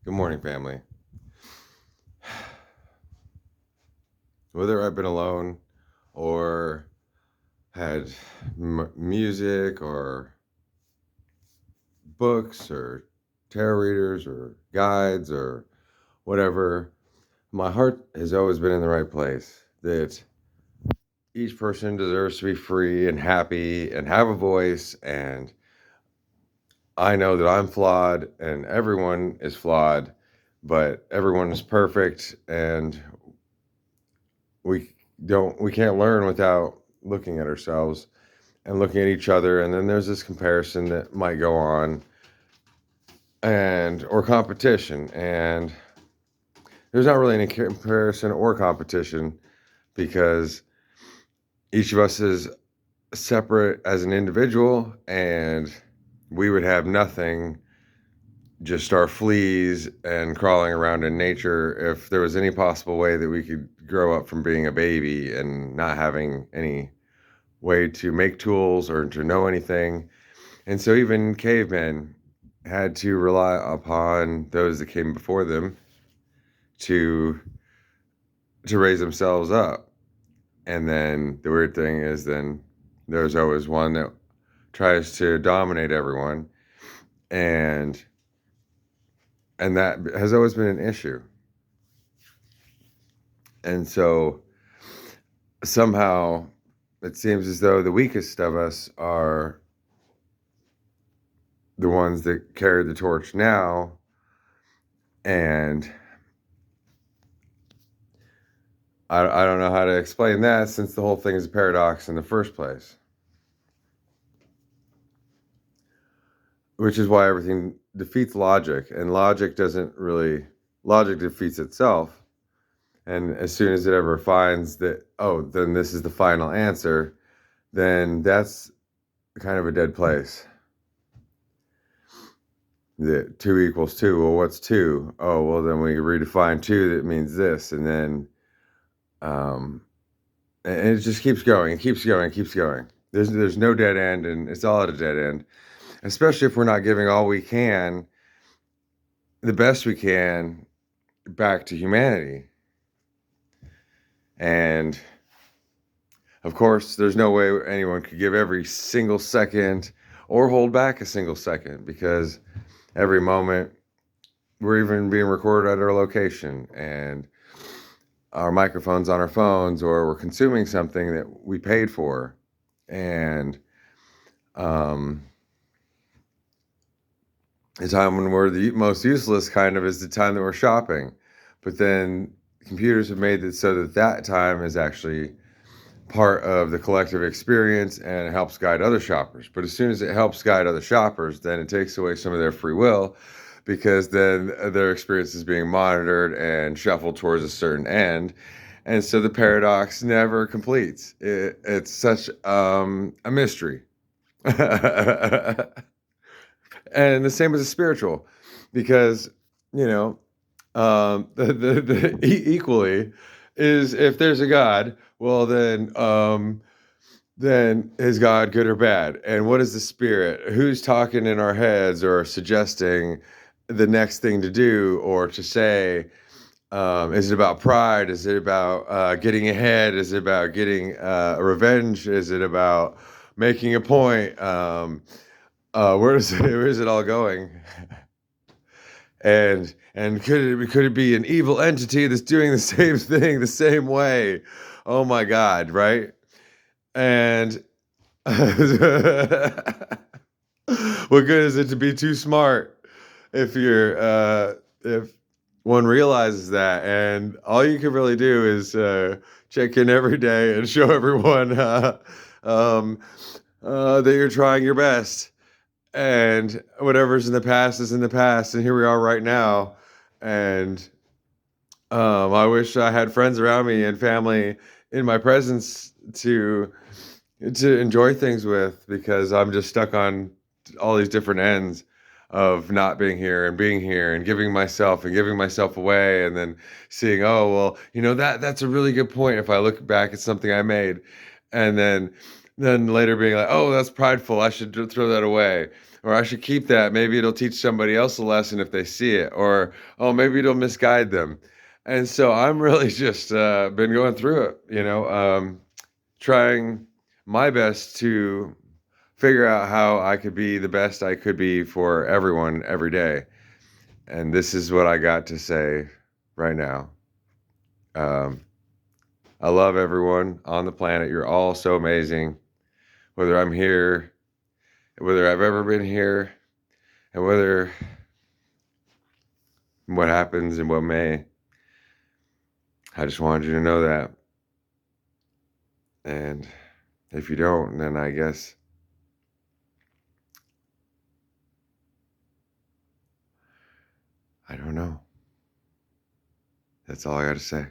Good morning, family. Whether I've been alone or had music or books or tarot readers or guides or whatever, my heart has always been in the right place. That each person deserves to be free and happy and have a voice. And I know that I'm flawed and everyone is flawed, but everyone is perfect. And we we can't learn without looking at ourselves and looking at each other, and then there's this comparison that might go on, and or competition, and there's not really any comparison or competition because each of us is separate as an individual, and we would have nothing, just our fleas and crawling around in nature, if there was any possible way that we could grow up from being a baby and not having any way to make tools or to know anything. And so even cavemen had to rely upon those that came before them to raise themselves up. And then the weird thing is then there's always one that tries to dominate everyone, and that has always been an issue. And so somehow it seems as though the weakest of us are the ones that carry the torch now. And I don't know how to explain that, since the whole thing is a paradox in the first place, which is why everything defeats logic, and logic defeats itself. And as soon as it ever finds that, oh, then this is the final answer, then that's kind of a dead place. That 2 equals 2. Well, what's 2? Oh, well, then we redefine 2, that means this. And then and it just keeps going and keeps going and keeps going. There's no dead end, and it's all at a dead end, especially if we're not giving all we can, the best we can, back to humanity. And of course, there's no way anyone could give every single second or hold back a single second, because every moment we're even being recorded at our location, and our microphones on our phones, or we're consuming something that we paid for. And the time when we're the most useless kind of is the time that we're shopping. But then computers have made it so that that time is actually part of the collective experience, and it helps guide other shoppers. But as soon as it helps guide other shoppers, then it takes away some of their free will, because then their experience is being monitored and shuffled towards a certain end. And so the paradox never completes. It's such a mystery. And the same with the spiritual, because, you know, equally is, if there's a God, well, then is God good or bad? And what is the spirit? Who's talking in our heads or suggesting the next thing to do or to say? Is it about pride? Is it about getting ahead? Is it about getting revenge? Is it about making a point? Where is it all going? And could it be an evil entity that's doing the same thing the same way? Oh my God, right? And what good is it to be too smart if if one realizes that? And all you can really do is check in every day and show everyone that you're trying your best, and whatever's in the past is in the past, and here we are right now. And I wish I had friends around me and family in my presence to enjoy things with, because I'm just stuck on all these different ends of not being here and being here and giving myself away, and then seeing, oh, well, that's a really good point if I look back at something I made, and then later being like, oh, that's prideful, I should throw that away. Or I should keep that. Maybe it'll teach somebody else a lesson if they see it. Or, oh, maybe it'll misguide them. And so I'm really just been going through it, trying my best to figure out how I could be the best I could be for everyone every day. And this is what I got to say right now. Um, I love everyone on the planet. You're all so amazing. Whether I'm here, whether I've ever been here, and whether what happens and what may, I just wanted you to know that. And if you don't, then I guess I don't know. That's all I got to say.